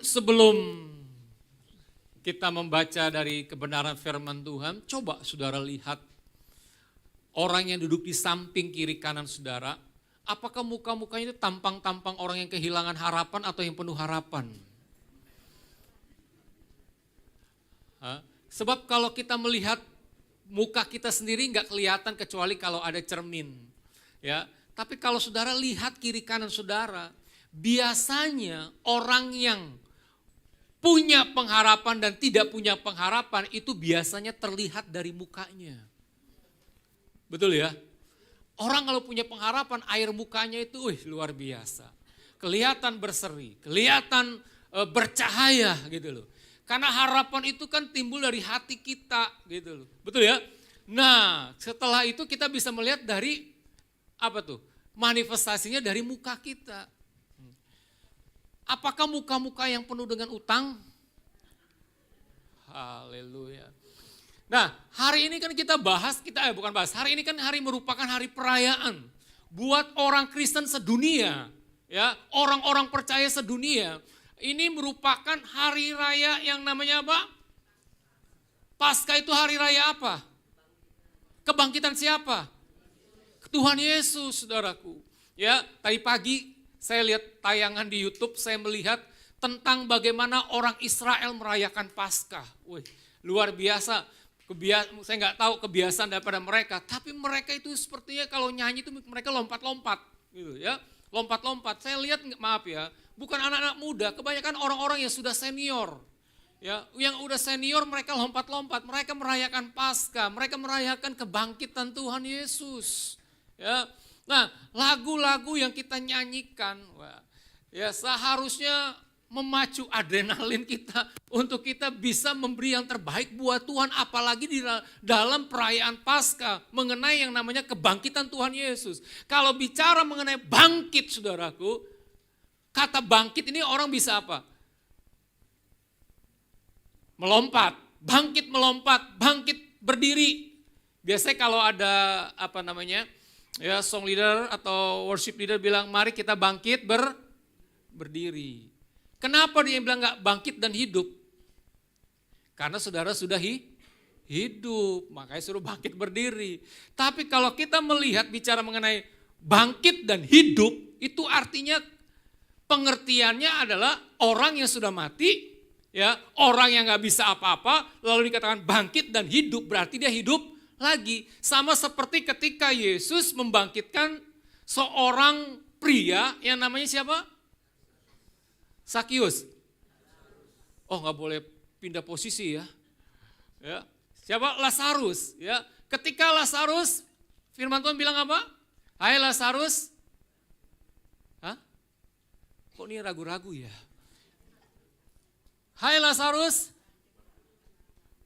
sebelum kita membaca dari kebenaran firman Tuhan, coba saudara lihat orang yang duduk di samping kiri kanan saudara, apakah muka-mukanya itu tampang-tampang orang yang kehilangan harapan atau yang penuh harapan? Sebab kalau kita melihat muka kita sendiri nggak kelihatan kecuali kalau ada cermin. Ya, tapi kalau saudara lihat kiri kanan saudara, biasanya orang yang punya pengharapan dan tidak punya pengharapan itu biasanya terlihat dari mukanya. Betul ya? Orang kalau punya pengharapan, air mukanya itu luar biasa. Kelihatan berseri, kelihatan bercahaya gitu loh. Karena harapan itu kan timbul dari hati kita gitu loh. Betul ya? Nah, setelah itu kita bisa melihat dari apa tuh? Manifestasinya dari muka kita. Apakah muka-muka yang penuh dengan utang? Haleluya. Nah, hari ini kan kita bahas, hari ini kan hari merupakan hari perayaan buat orang Kristen sedunia, ya, orang-orang percaya sedunia. Ini merupakan hari raya yang namanya apa? Paskah itu hari raya apa? Kebangkitan siapa? Tuhan Yesus, saudaraku. Ya, tadi pagi saya lihat tayangan di YouTube, saya melihat tentang bagaimana orang Israel merayakan Paskah. Wih, luar biasa. Saya nggak tahu kebiasaan daripada mereka, tapi mereka itu sepertinya kalau nyanyi itu mereka lompat-lompat, gitu ya, lompat-lompat. Saya lihat, maaf ya, bukan anak-anak muda, kebanyakan orang-orang yang sudah senior, ya, yang udah senior mereka lompat-lompat, mereka merayakan Paskah, mereka merayakan kebangkitan Tuhan Yesus, ya. Nah, lagu-lagu yang kita nyanyikan, ya seharusnya memacu adrenalin kita untuk kita bisa memberi yang terbaik buat Tuhan, apalagi di dalam perayaan Paskah mengenai yang namanya kebangkitan Tuhan Yesus. Kalau bicara mengenai bangkit, saudaraku, kata bangkit ini orang bisa apa? Melompat, bangkit berdiri. Biasanya kalau ada ya song leader atau worship leader bilang mari kita bangkit berdiri. Kenapa dia bilang gak bangkit dan hidup? Karena saudara sudah hidup, makanya suruh bangkit berdiri. Tapi kalau kita melihat bicara mengenai bangkit dan hidup, itu artinya pengertiannya adalah orang yang sudah mati, ya, orang yang gak bisa apa-apa, lalu dikatakan bangkit dan hidup, berarti dia hidup lagi. Sama seperti ketika Yesus membangkitkan seorang pria yang namanya siapa? Sakius. Oh, nggak boleh pindah posisi ya. Ya. Siapa? Lazarus. Ya. Ketika Lazarus, firman Tuhan bilang apa? Hai Lazarus. Hah? Kok ini ragu-ragu ya? Hai Lazarus.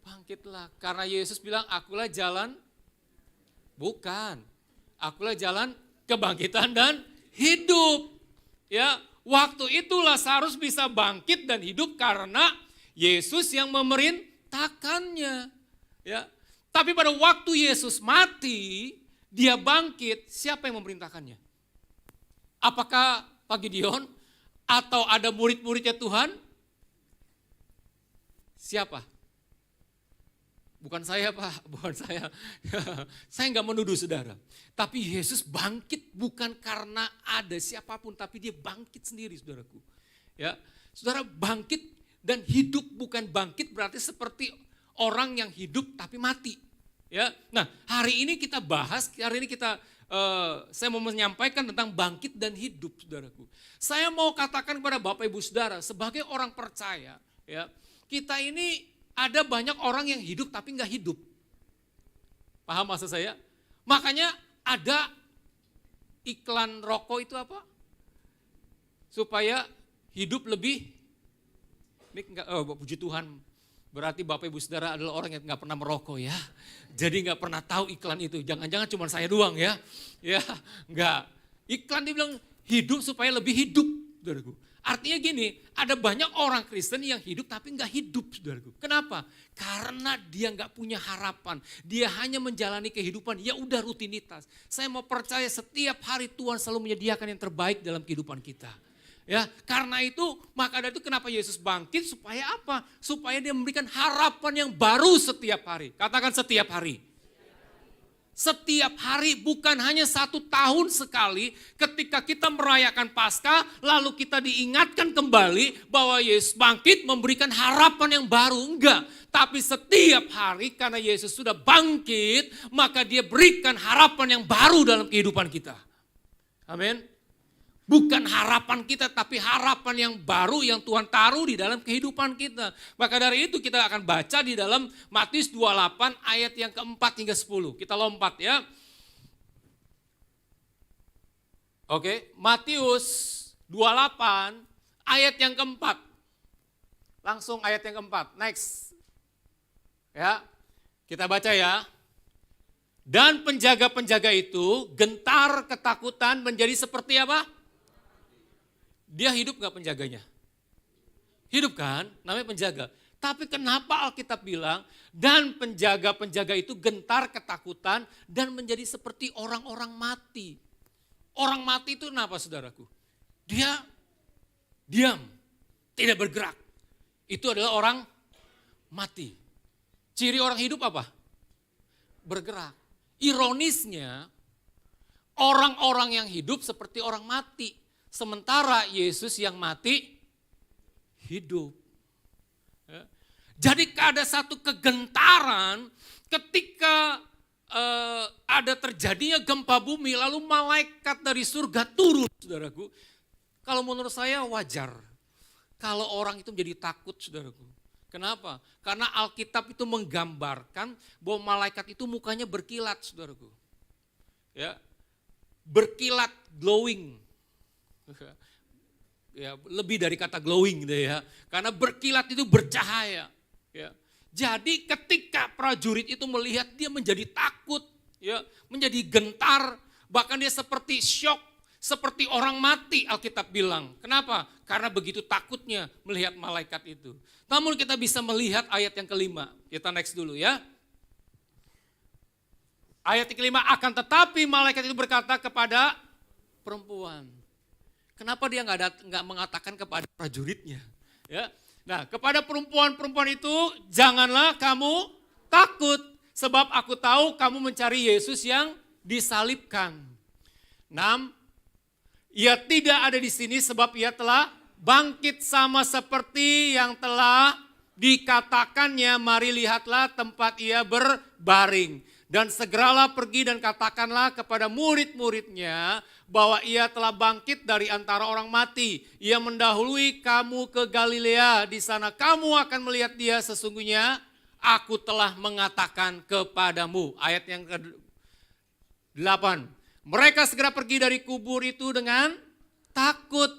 Bangkitlah. Karena Yesus bilang, akulah jalan. Bukan. Akulah jalan kebangkitan dan hidup. Ya. Waktu itu Lazarus bisa bangkit dan hidup karena Yesus yang memerintahkannya. Ya. Tapi pada waktu Yesus mati, dia bangkit, siapa yang memerintahkannya? Apakah Pak Gideon atau ada murid-muridnya Tuhan? Siapa? Bukan saya Pak, bukan saya. Saya enggak menuduh saudara. Tapi Yesus bangkit bukan karena ada siapapun, tapi dia bangkit sendiri saudaraku. Ya, saudara bangkit dan hidup bukan bangkit berarti seperti orang yang hidup tapi mati. Ya, nah hari ini kita bahas, saya mau menyampaikan tentang bangkit dan hidup saudaraku. Saya mau katakan kepada Bapak Ibu Saudara, sebagai orang percaya, ya, kita ini ada banyak orang yang hidup tapi nggak hidup. Paham maksud saya? Makanya ada iklan rokok itu apa? Supaya hidup lebih, puji Tuhan, berarti Bapak Ibu Saudara adalah orang yang nggak pernah merokok ya. Jadi nggak pernah tahu iklan itu, jangan-jangan cuma saya doang ya. Ya, nggak. Iklan dia bilang hidup supaya lebih hidup, saudaraku. Artinya gini, ada banyak orang Kristen yang hidup tapi nggak hidup, saudaraku. Kenapa? Karena dia nggak punya harapan. Dia hanya menjalani kehidupan, ya udah rutinitas. Saya mau percaya setiap hari Tuhan selalu menyediakan yang terbaik dalam kehidupan kita. Ya, karena itu, maka dari itu kenapa Yesus bangkit, supaya apa? Supaya dia memberikan harapan yang baru setiap hari. Katakan setiap hari. Setiap hari, bukan hanya 1 tahun sekali ketika kita merayakan Paskah, lalu kita diingatkan kembali bahwa Yesus bangkit memberikan harapan yang baru. Enggak, tapi setiap hari karena Yesus sudah bangkit, maka dia berikan harapan yang baru dalam kehidupan kita. Amin. Bukan harapan kita, tapi harapan yang baru yang Tuhan taruh di dalam kehidupan kita. Maka dari itu kita akan baca di dalam Matius 28 ayat yang keempat hingga 10. Kita lompat ya. Oke, Matius 28 ayat yang keempat. Langsung ayat yang keempat, next. Ya, kita baca ya. Dan penjaga-penjaga itu gentar ketakutan menjadi seperti apa? Dia hidup gak penjaganya? Hidup kan, namanya penjaga. Tapi kenapa Alkitab bilang, dan penjaga-penjaga itu gentar ketakutan dan menjadi seperti orang-orang mati. Orang mati itu kenapa saudaraku? Dia diam, tidak bergerak. Itu adalah orang mati. Ciri orang hidup apa? Bergerak. Ironisnya, orang-orang yang hidup seperti orang mati. Sementara Yesus yang mati, hidup. Jadi ada satu kegentaran ketika ada terjadinya gempa bumi, lalu malaikat dari surga turun, saudaraku. Kalau menurut saya wajar, kalau orang itu menjadi takut, saudaraku. Kenapa? Karena Alkitab itu menggambarkan bahwa malaikat itu mukanya berkilat, saudaraku. Ya, berkilat, glowing. Ya, lebih dari kata glowing gitu ya. Karena berkilat itu bercahaya. Ya. Jadi ketika prajurit itu melihat, dia menjadi takut, ya, menjadi gentar, bahkan dia seperti syok, seperti orang mati Alkitab bilang. Kenapa? Karena begitu takutnya melihat malaikat itu. Namun kita bisa melihat ayat yang kelima. Kita next dulu ya. Ayat yang kelima, akan tetapi malaikat itu berkata kepada perempuan. Kenapa dia nggak mengatakan kepada prajuritnya? Ya, nah kepada perempuan-perempuan itu janganlah kamu takut, sebab aku tahu kamu mencari Yesus yang disalibkan. 6. Ia tidak ada di sini sebab ia telah bangkit sama seperti yang telah dikatakannya. Mari lihatlah tempat ia berbaring. Dan segeralah pergi dan katakanlah kepada murid-muridnya bahwa ia telah bangkit dari antara orang mati. Ia mendahului kamu ke Galilea, di sana kamu akan melihat dia, sesungguhnya aku telah mengatakan kepadamu. Ayat yang ke-8. Mereka segera pergi dari kubur itu dengan takut.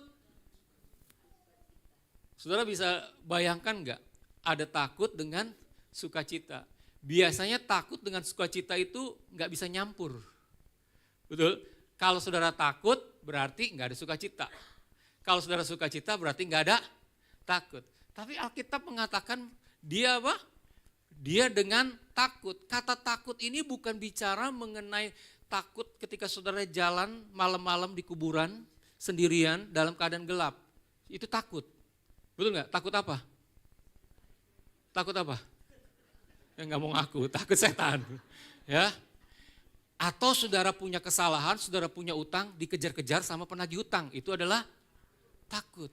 Saudara bisa bayangkan enggak? Ada takut dengan sukacita. Biasanya takut dengan sukacita itu nggak bisa nyampur. Betul? Kalau saudara takut berarti nggak ada sukacita. Kalau saudara sukacita berarti nggak ada takut. Tapi Alkitab mengatakan dia apa? Dia dengan takut. Kata takut ini bukan bicara mengenai takut ketika saudara jalan malam-malam di kuburan sendirian dalam keadaan gelap. Itu takut. Betul nggak? Takut apa? Takut apa? Yang nggak mau ngaku, takut setan. Ya. Atau saudara punya kesalahan, saudara punya utang, dikejar-kejar sama penagih utang. Itu adalah takut.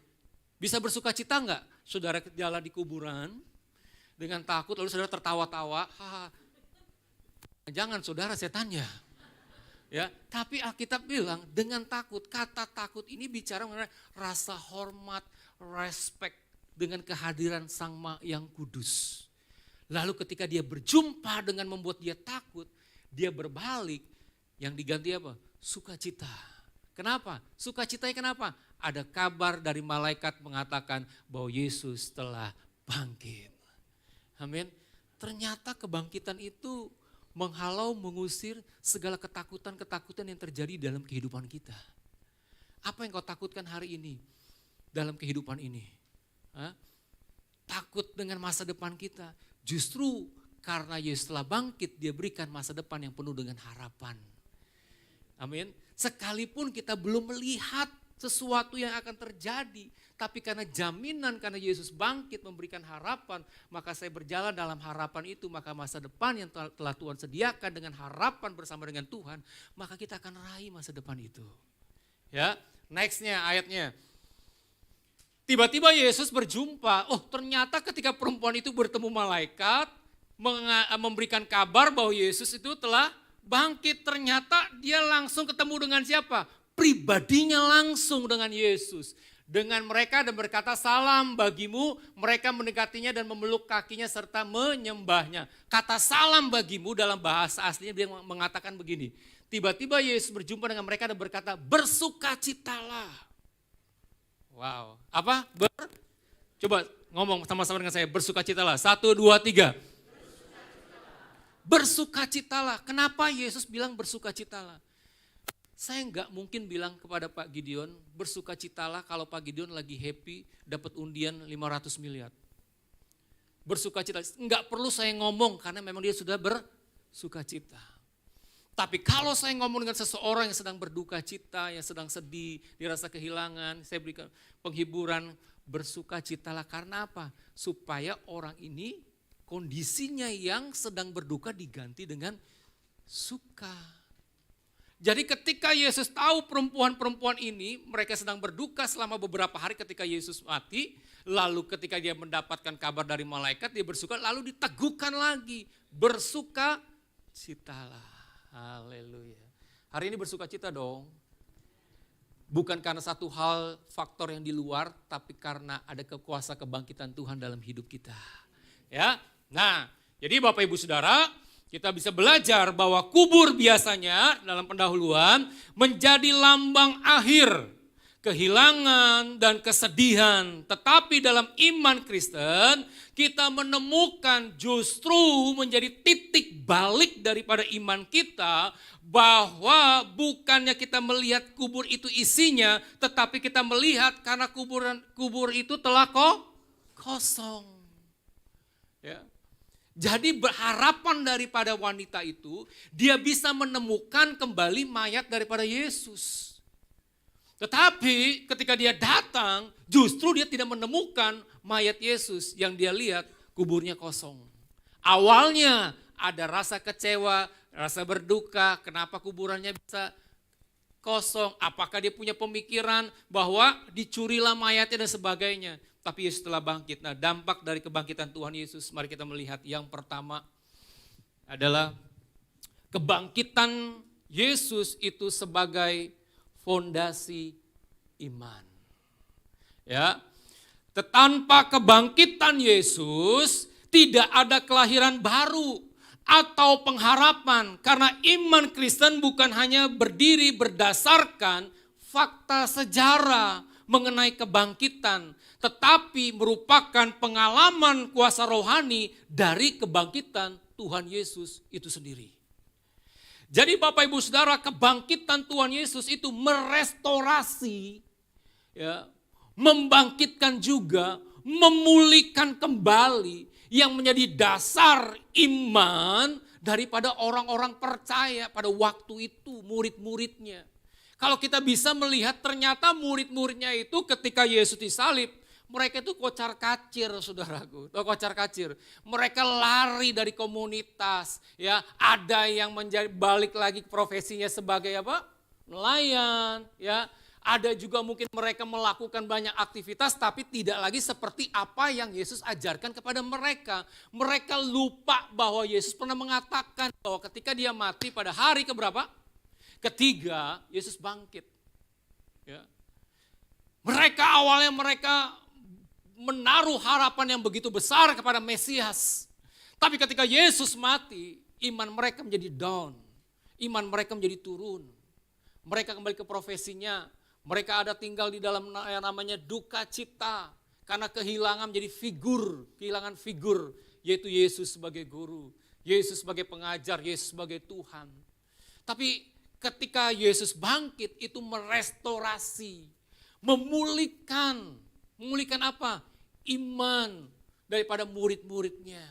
Bisa bersuka cita nggak? Saudara jalan di kuburan dengan takut, lalu saudara tertawa-tawa. Jangan, saudara setannya. Ya, tapi Alkitab bilang dengan takut, kata takut ini bicara mengenai rasa hormat, respect dengan kehadiran Sang Maha yang kudus. Lalu ketika dia berjumpa dengan membuat dia takut, dia berbalik, yang diganti apa? Sukacita. Kenapa? Sukacitanya kenapa? Ada kabar dari malaikat mengatakan bahwa Yesus telah bangkit. Amin. Ternyata kebangkitan itu menghalau, mengusir segala ketakutan-ketakutan yang terjadi dalam kehidupan kita. Apa yang kau takutkan hari ini dalam kehidupan ini? Takut dengan masa depan kita. Justru karena Yesus telah bangkit, dia berikan masa depan yang penuh dengan harapan. Amin. Sekalipun kita belum melihat sesuatu yang akan terjadi. Tapi karena jaminan, karena Yesus bangkit memberikan harapan, maka saya berjalan dalam harapan itu, maka masa depan yang telah Tuhan sediakan dengan harapan bersama dengan Tuhan, maka kita akan raih masa depan itu. Ya, nextnya ayatnya. Tiba-tiba Yesus berjumpa, ternyata ketika perempuan itu bertemu malaikat, memberikan kabar bahwa Yesus itu telah bangkit, ternyata dia langsung ketemu dengan siapa? Pribadinya langsung dengan Yesus. Dengan mereka dan berkata salam bagimu, mereka mendekatinya dan memeluk kakinya serta menyembahnya. Kata salam bagimu dalam bahasa aslinya dia mengatakan begini. Tiba-tiba Yesus berjumpa dengan mereka dan berkata bersukacitalah. Wow, apa? Coba ngomong sama-sama dengan saya, bersukacitalah. 1, 2, 3. Bersukacitalah. Kenapa Yesus bilang bersukacitalah? Saya enggak mungkin bilang kepada Pak Gideon, bersukacitalah kalau Pak Gideon lagi happy dapat undian 500 miliar. Bersukacita, enggak perlu saya ngomong karena memang dia sudah bersukacita. Tapi kalau saya ngomong dengan seseorang yang sedang berduka cita, yang sedang sedih, dirasa kehilangan, saya berikan penghiburan, bersukacitalah karena apa? Supaya orang ini kondisinya yang sedang berduka diganti dengan suka. Jadi ketika Yesus tahu perempuan-perempuan ini, mereka sedang berduka selama beberapa hari ketika Yesus mati, lalu ketika dia mendapatkan kabar dari malaikat, dia bersuka, lalu diteguhkan lagi, bersukacitalah. Haleluya. Hari ini bersukacita dong. Bukan karena satu hal faktor yang di luar, tapi karena ada kuasa kebangkitan Tuhan dalam hidup kita. Ya. Nah, jadi Bapak Ibu Saudara, kita bisa belajar bahwa kubur biasanya dalam pendahuluan menjadi lambang akhir kehilangan dan kesedihan. Tetapi dalam iman Kristen kita menemukan justru menjadi titik balik daripada iman kita bahwa bukannya kita melihat kubur itu isinya, tetapi kita melihat karena kubur itu telah kosong. Ya. Jadi berharapan daripada wanita itu, dia bisa menemukan kembali mayat daripada Yesus. Tetapi ketika dia datang, justru dia tidak menemukan mayat Yesus, yang dia lihat kuburnya kosong. Awalnya ada rasa kecewa, rasa berduka, kenapa kuburannya bisa kosong, apakah dia punya pemikiran bahwa dicurilah mayatnya dan sebagainya. Tapi Yesus telah bangkit. Nah, dampak dari kebangkitan Tuhan Yesus, mari kita melihat yang pertama adalah kebangkitan Yesus itu sebagai fondasi iman. Ya. Tanpa kebangkitan Yesus tidak ada kelahiran baru atau pengharapan, karena iman Kristen bukan hanya berdiri berdasarkan fakta sejarah mengenai kebangkitan, tetapi merupakan pengalaman kuasa rohani dari kebangkitan Tuhan Yesus itu sendiri. Jadi Bapak Ibu Saudara, kebangkitan Tuhan Yesus itu merestorasi, ya, membangkitkan juga, memulihkan kembali yang menjadi dasar iman daripada orang-orang percaya pada waktu itu, murid-muridnya. Kalau kita bisa melihat ternyata murid-muridnya itu ketika Yesus disalib, mereka itu kocar kacir, saudaraku. Kocar kacir. Mereka lari dari komunitas. Ya, ada yang menjadi balik lagi profesinya sebagai apa? Nelayan. Ya, ada juga mungkin mereka melakukan banyak aktivitas, tapi tidak lagi seperti apa yang Yesus ajarkan kepada mereka. Mereka lupa bahwa Yesus pernah mengatakan bahwa ketika dia mati pada hari keberapa? Ketiga, Yesus bangkit. Ya. Awalnya mereka menaruh harapan yang begitu besar kepada Mesias. Tapi ketika Yesus mati, iman mereka menjadi down. Iman mereka menjadi turun. Mereka kembali ke profesinya. Mereka ada tinggal di dalam yang namanya duka cita. Karena kehilangan menjadi kehilangan figur. Yaitu Yesus sebagai guru. Yesus sebagai pengajar, Yesus sebagai Tuhan. Tapi ketika Yesus bangkit itu merestorasi. Memulihkan apa? Iman daripada murid-muridnya.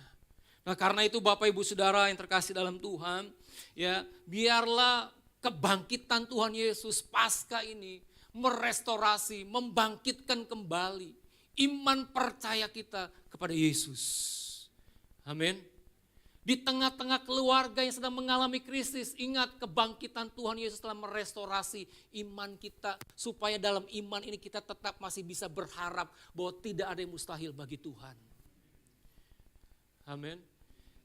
Nah, karena itu Bapak Ibu Saudara yang terkasih dalam Tuhan, ya, biarlah kebangkitan Tuhan Yesus Paskah ini merestorasi, membangkitkan kembali iman percaya kita kepada Yesus. Amin. Di tengah-tengah keluarga yang sedang mengalami krisis, ingat kebangkitan Tuhan Yesus telah merestorasi iman kita. Supaya dalam iman ini kita tetap masih bisa berharap bahwa tidak ada yang mustahil bagi Tuhan. Amin.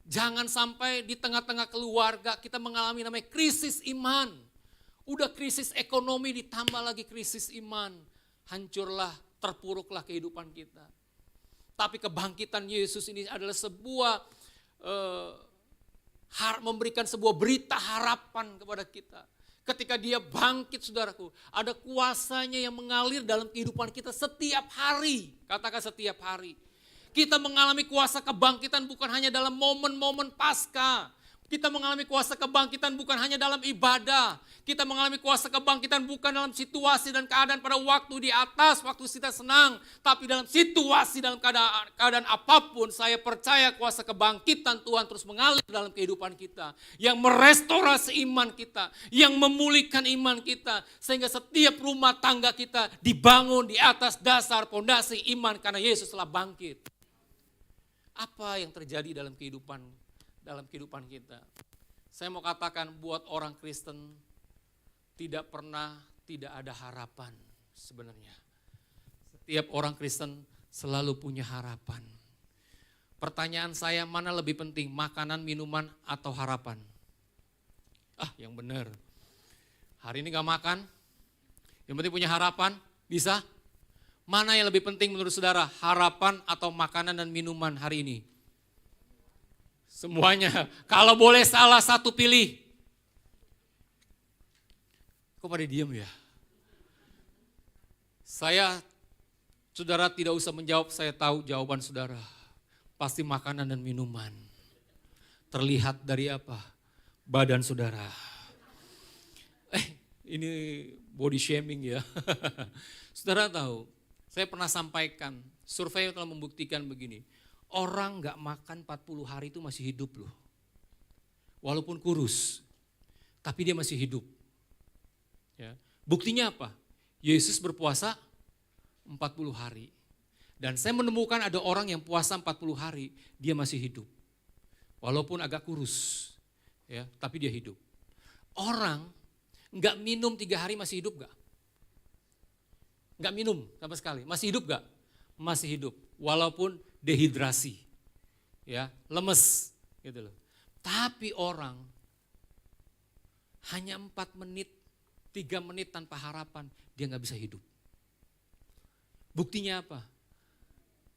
Jangan sampai di tengah-tengah keluarga kita mengalami namanya krisis iman. Udah krisis ekonomi ditambah lagi krisis iman. Hancurlah, terpuruklah kehidupan kita. Tapi kebangkitan Yesus ini adalah sebuah memberikan sebuah berita harapan kepada kita. Ketika dia bangkit saudaraku, ada kuasanya yang mengalir dalam kehidupan kita setiap hari. Katakan setiap hari. Kita mengalami kuasa kebangkitan bukan hanya dalam momen-momen Paskah. Kita mengalami kuasa kebangkitan bukan hanya dalam ibadah. Kita mengalami kuasa kebangkitan bukan dalam situasi dan keadaan pada waktu di atas, waktu kita senang. Tapi dalam situasi, dalam keadaan apapun, saya percaya kuasa kebangkitan Tuhan terus mengalir dalam kehidupan kita. Yang merestorasi iman kita, yang memulihkan iman kita. Sehingga setiap rumah tangga kita dibangun di atas dasar pondasi iman karena Yesus telah bangkit. Apa yang terjadi dalam kehidupan kita? Saya mau katakan buat orang Kristen tidak ada harapan sebenarnya. Setiap orang Kristen selalu punya harapan. Pertanyaan saya, mana lebih penting, makanan, minuman, atau harapan? Yang benar. Hari ini gak makan, yang penting punya harapan, bisa? Mana yang lebih penting menurut saudara, harapan atau makanan dan minuman hari ini? Semuanya. Kalau boleh salah satu pilih. Kok pada diam ya? Saudara tidak usah menjawab, saya tahu jawaban saudara. Pasti makanan dan minuman. Terlihat dari apa? Badan saudara. Ini body shaming ya. Saudara tahu, saya pernah sampaikan, survei telah membuktikan begini. Orang gak makan 40 hari itu masih hidup loh. Walaupun kurus, tapi dia masih hidup. Ya. Buktinya apa? Yesus berpuasa 40 hari. Dan saya menemukan ada orang yang puasa 40 hari, dia masih hidup. Walaupun agak kurus, ya, tapi dia hidup. Orang gak minum 3 hari masih hidup gak? Gak minum sama sekali, masih hidup gak? Masih hidup, walaupun dehidrasi, ya, lemes gitu loh. Tapi orang hanya 4 menit, 3 menit tanpa harapan, dia gak bisa hidup. Buktinya apa?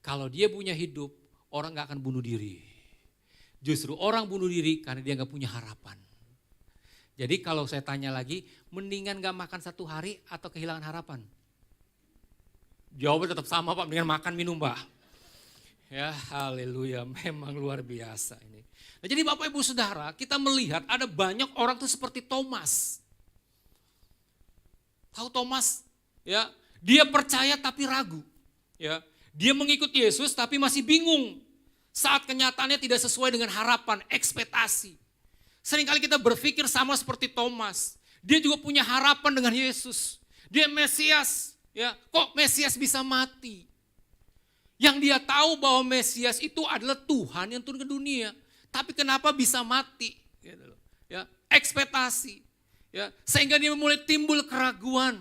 Kalau dia punya hidup, orang gak akan bunuh diri. Justru orang bunuh diri karena dia gak punya harapan. Jadi kalau saya tanya lagi, mendingan gak makan 1 hari atau kehilangan harapan? Jawabannya tetap sama Pak, mendingan makan minum Pak. Ya haleluya, memang luar biasa ini. Nah, jadi Bapak Ibu Saudara, kita melihat ada banyak orang tuh seperti Thomas. Tahu Thomas? Ya, dia percaya tapi ragu. Ya, dia mengikuti Yesus tapi masih bingung. Saat kenyataannya tidak sesuai dengan harapan, ekspektasi. Seringkali kita berpikir sama seperti Thomas. Dia juga punya harapan dengan Yesus. Dia Mesias. Ya, kok Mesias bisa mati? Yang dia tahu bahwa Mesias itu adalah Tuhan yang turun ke dunia. Tapi kenapa bisa mati? Gitu loh. Ya, ekspektasi. Ya, sehingga dia mulai timbul keraguan.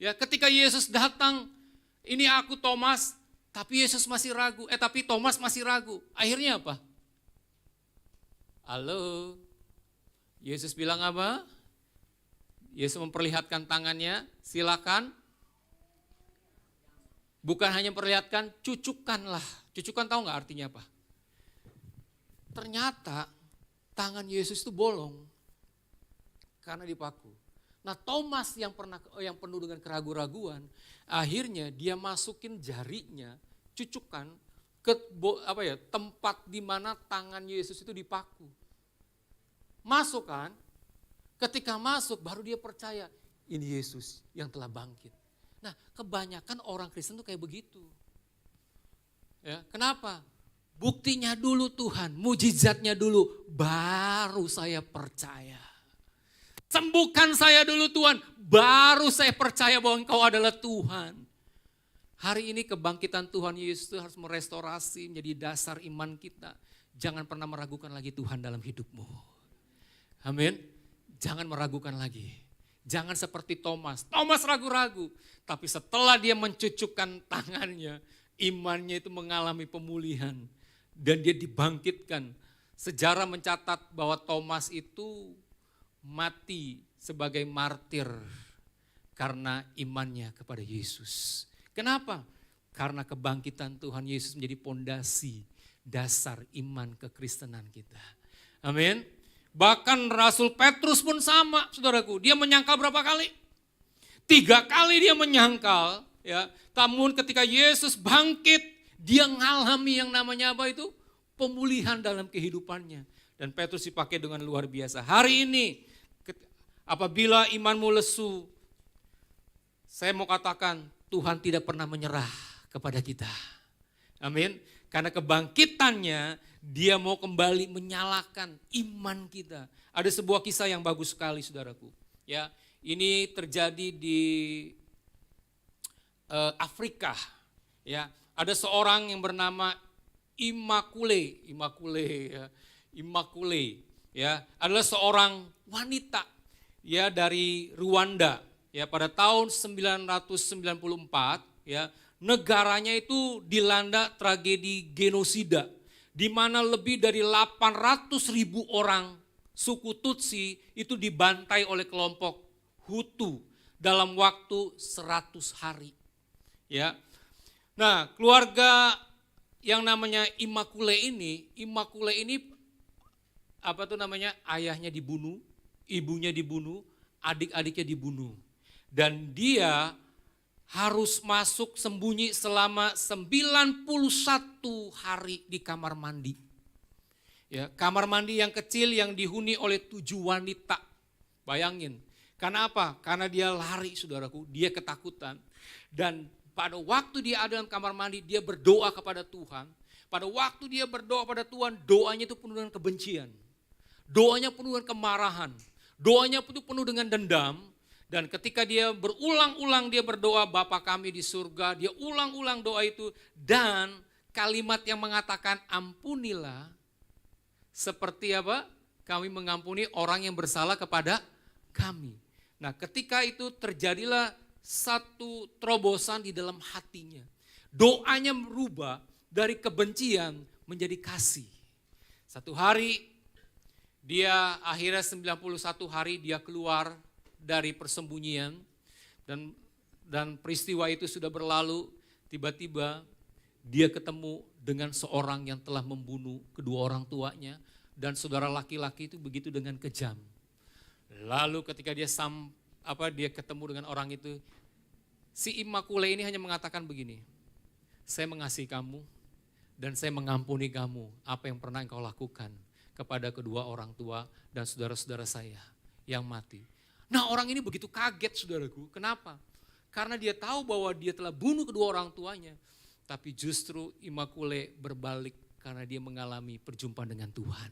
Ya, ketika Yesus datang, ini aku Thomas, tapi Yesus masih ragu. Tapi Thomas masih ragu. Akhirnya apa? Halo. Yesus bilang apa? Yesus memperlihatkan tangannya, silakan. Bukan hanya perlihatkan, cucukkanlah. Cucukkan tahu gak artinya apa? Ternyata tangan Yesus itu bolong karena dipaku. Nah Thomas yang penuh dengan keraguan-raguan, akhirnya dia masukin jarinya, cucukkan ke tempat di mana tangan Yesus itu dipaku. Masuk kan? Ketika masuk baru dia percaya ini Yesus yang telah bangkit. Nah, kebanyakan orang Kristen tuh kayak begitu. Ya, kenapa? Buktinya dulu Tuhan, mujizatnya dulu, baru saya percaya. Sembuhkan saya dulu Tuhan, baru saya percaya bahwa Engkau adalah Tuhan. Hari ini kebangkitan Tuhan Yesus itu harus merestorasi menjadi dasar iman kita. Jangan pernah meragukan lagi Tuhan dalam hidupmu. Amin. Jangan meragukan lagi. Jangan seperti Thomas. Thomas ragu-ragu. Tapi setelah dia mencucukkan tangannya, imannya itu mengalami pemulihan. Dan dia dibangkitkan. Sejarah mencatat bahwa Thomas itu mati sebagai martir karena imannya kepada Yesus. Kenapa? Karena kebangkitan Tuhan Yesus menjadi pondasi dasar iman kekristenan kita. Amin. Bahkan Rasul Petrus pun sama, saudaraku. Dia menyangkal berapa kali? 3 kali dia menyangkal. Ya. Namun ketika Yesus bangkit, dia mengalami yang namanya apa itu? Pemulihan dalam kehidupannya. Dan Petrus dipakai dengan luar biasa. Hari ini, apabila imanmu lesu, saya mau katakan Tuhan tidak pernah menyerah kepada kita. Amin. Karena kebangkitannya, dia mau kembali menyalakan iman kita. Ada sebuah kisah yang bagus sekali, saudaraku. Ya, ini terjadi di Afrika. Ya, ada seorang yang bernama Immaculée, ya, adalah seorang wanita, ya, dari Rwanda. Ya, pada tahun 1994, ya, negaranya itu dilanda tragedi genosida, di mana lebih dari 800.000 orang suku Tutsi itu dibantai oleh kelompok Hutu dalam waktu 100 hari. Ya. Nah, keluarga yang namanya Immaculée ini apa tuh namanya? Ayahnya dibunuh, ibunya dibunuh, adik-adiknya dibunuh. Dan dia harus masuk sembunyi selama 91 hari di kamar mandi. Ya, kamar mandi yang kecil yang dihuni oleh 7 wanita. Bayangin. Karena apa? Karena dia lari, saudaraku. Dia ketakutan. Dan pada waktu dia ada dalam kamar mandi, dia berdoa kepada Tuhan. Pada waktu dia berdoa pada Tuhan, doanya itu penuh dengan kebencian. Doanya penuh dengan kemarahan. Doanya itu penuh dengan dendam. Dan ketika dia berulang-ulang dia berdoa, Bapa kami di surga, dia ulang-ulang doa itu. Dan kalimat yang mengatakan ampunilah, seperti apa? Kami mengampuni orang yang bersalah kepada kami. Nah, ketika itu terjadilah satu terobosan di dalam hatinya. Doanya berubah dari kebencian menjadi kasih. Satu hari dia akhirnya 91 hari dia keluar dari persembunyian dan peristiwa itu sudah berlalu, tiba-tiba dia ketemu dengan seorang yang telah membunuh kedua orang tuanya dan saudara laki-laki itu begitu dengan kejam. Lalu ketika dia ketemu dengan orang itu, si Immaculée ini hanya mengatakan begini, saya mengasihi kamu dan saya mengampuni kamu apa yang pernah engkau lakukan kepada kedua orang tua dan saudara-saudara saya yang mati. Nah, orang ini begitu kaget, saudaraku. Kenapa? Karena dia tahu bahwa dia telah bunuh kedua orang tuanya. Tapi justru Immaculée berbalik karena dia mengalami perjumpaan dengan Tuhan.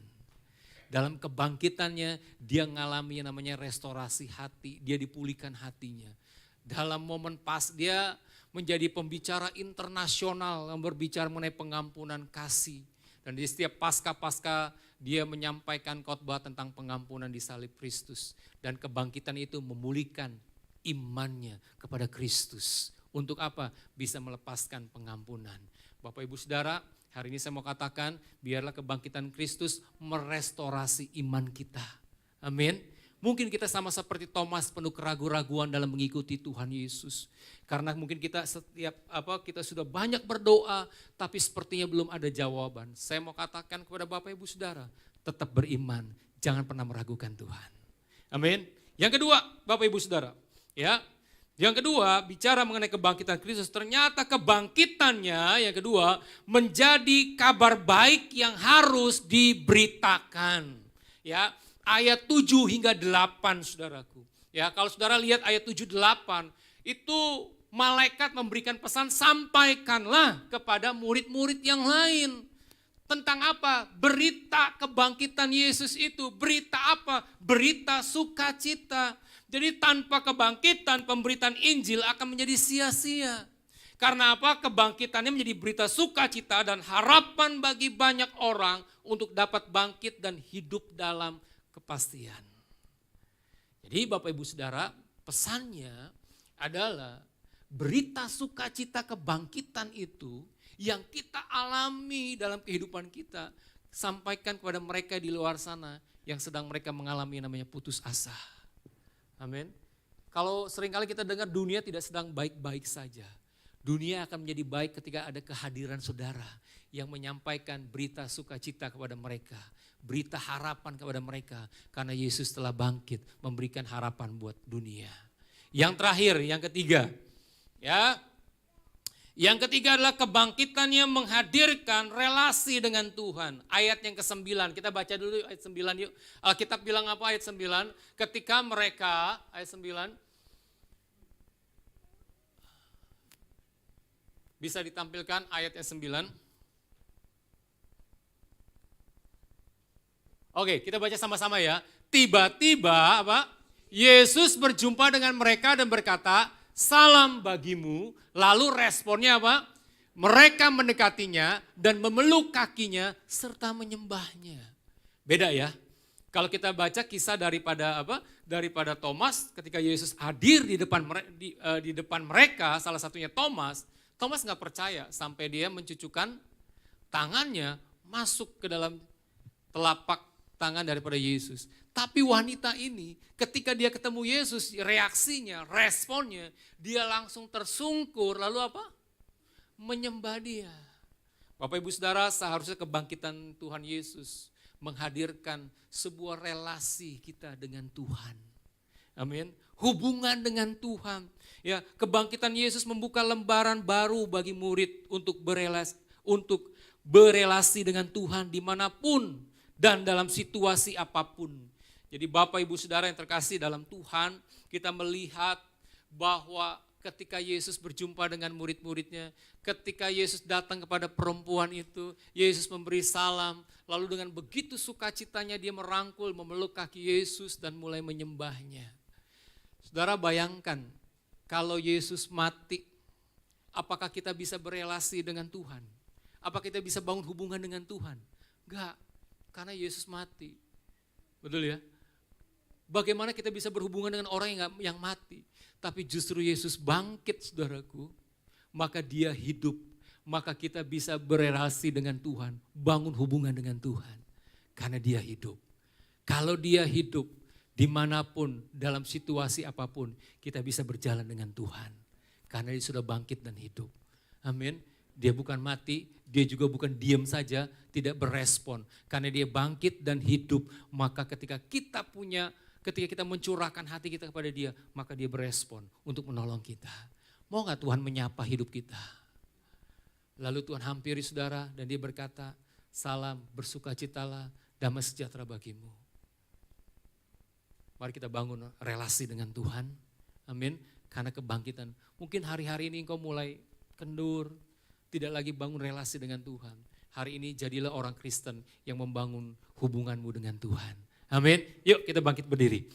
Dalam kebangkitannya dia mengalami yang namanya restorasi hati. Dia dipulihkan hatinya. Dalam momen pas dia menjadi pembicara internasional yang berbicara mengenai pengampunan kasih. Dan di setiap pasca-pasca dia menyampaikan khotbah tentang pengampunan di salib Kristus. Dan kebangkitan itu memulihkan imannya kepada Kristus. Untuk apa? Bisa melepaskan pengampunan. Bapak Ibu Saudara, hari ini saya mau katakan biarlah kebangkitan Kristus merestorasi iman kita. Amin. Mungkin kita sama seperti Thomas penuh keraguan-raguan dalam mengikuti Tuhan Yesus. Karena mungkin kita kita sudah banyak berdoa tapi sepertinya belum ada jawaban. Saya mau katakan kepada Bapak Ibu Saudara, tetap beriman, jangan pernah meragukan Tuhan. Amin. Yang kedua, Bapak Ibu Saudara, ya. Yang kedua, bicara mengenai kebangkitan Kristus, ternyata kebangkitannya yang kedua menjadi kabar baik yang harus diberitakan. Ya. Ayat 7 hingga 8 saudaraku. Ya, kalau saudara lihat ayat 7-8 itu malaikat memberikan pesan sampaikanlah kepada murid-murid yang lain Tentang apa? Berita kebangkitan Yesus itu. Berita apa? Berita sukacita. Jadi tanpa kebangkitan pemberitaan Injil akan menjadi sia-sia. Karena apa? Kebangkitannya menjadi berita sukacita dan harapan bagi banyak orang untuk dapat bangkit dan hidup dalam kepastian. Jadi Bapak Ibu Saudara, pesannya adalah berita sukacita kebangkitan itu yang kita alami dalam kehidupan kita, sampaikan kepada mereka di luar sana yang sedang mereka mengalami namanya putus asa. Amin. Kalau seringkali kita dengar dunia tidak sedang baik-baik saja. Dunia akan menjadi baik ketika ada kehadiran saudara yang menyampaikan berita sukacita kepada mereka. Berita harapan kepada mereka karena Yesus telah bangkit memberikan harapan buat dunia. Yang terakhir, yang ketiga. Ya. Yang ketiga adalah kebangkitannya menghadirkan relasi dengan Tuhan. Ayat yang ke-9, kita baca dulu ayat 9 yuk. Alkitab bilang apa ayat 9? Ketika mereka, ayat 9. Bisa ditampilkan ayat yang 9. Oke, kita baca sama-sama ya. Tiba-tiba apa? Yesus berjumpa dengan mereka dan berkata, "Salam bagimu." Lalu responnya apa? Mereka mendekatinya dan memeluk kakinya serta menyembahnya. Beda ya. Kalau kita baca kisah daripada apa? Daripada Thomas ketika Yesus hadir di depan mereka, salah satunya Thomas nggak percaya sampai dia mencucukkan tangannya masuk ke dalam telapak tangan daripada Yesus. Tapi wanita ini ketika dia ketemu Yesus, reaksinya, responnya, dia langsung tersungkur lalu apa? Menyembah dia. Bapak Ibu Saudara, seharusnya kebangkitan Tuhan Yesus menghadirkan sebuah relasi kita dengan Tuhan. Amin. Hubungan dengan Tuhan. Ya, kebangkitan Yesus membuka lembaran baru bagi murid untuk berelasi dengan Tuhan dimanapun dan dalam situasi apapun. Jadi Bapak Ibu Saudara yang terkasih dalam Tuhan, kita melihat bahwa ketika Yesus berjumpa dengan murid-muridnya, ketika Yesus datang kepada perempuan itu, Yesus memberi salam, lalu dengan begitu sukacitanya dia merangkul, memeluk kaki Yesus dan mulai menyembahnya. Saudara bayangkan, kalau Yesus mati, apakah kita bisa berelasi dengan Tuhan? Apakah kita bisa bangun hubungan dengan Tuhan? Enggak, karena Yesus mati. Betul ya? Bagaimana kita bisa berhubungan dengan orang yang mati? Tapi justru Yesus bangkit saudaraku, maka dia hidup. Maka kita bisa berelasi dengan Tuhan, bangun hubungan dengan Tuhan. Karena dia hidup. Kalau dia hidup, dimanapun, dalam situasi apapun, kita bisa berjalan dengan Tuhan. Karena dia sudah bangkit dan hidup. Amin. Dia bukan mati, dia juga bukan diam saja, tidak berespon. Karena dia bangkit dan hidup, maka ketika kita mencurahkan hati kita kepada dia, maka dia berespon untuk menolong kita. Mau gak Tuhan menyapa hidup kita? Lalu Tuhan hampiri saudara dan dia berkata, "Salam, bersukacitalah, damai sejahtera bagimu." Mari kita bangun relasi dengan Tuhan. Amin. Karena kebangkitan. Mungkin hari-hari ini engkau mulai kendur, tidak lagi bangun relasi dengan Tuhan. Hari ini jadilah orang Kristen yang membangun hubunganmu dengan Tuhan. Amin. Yuk kita bangkit berdiri.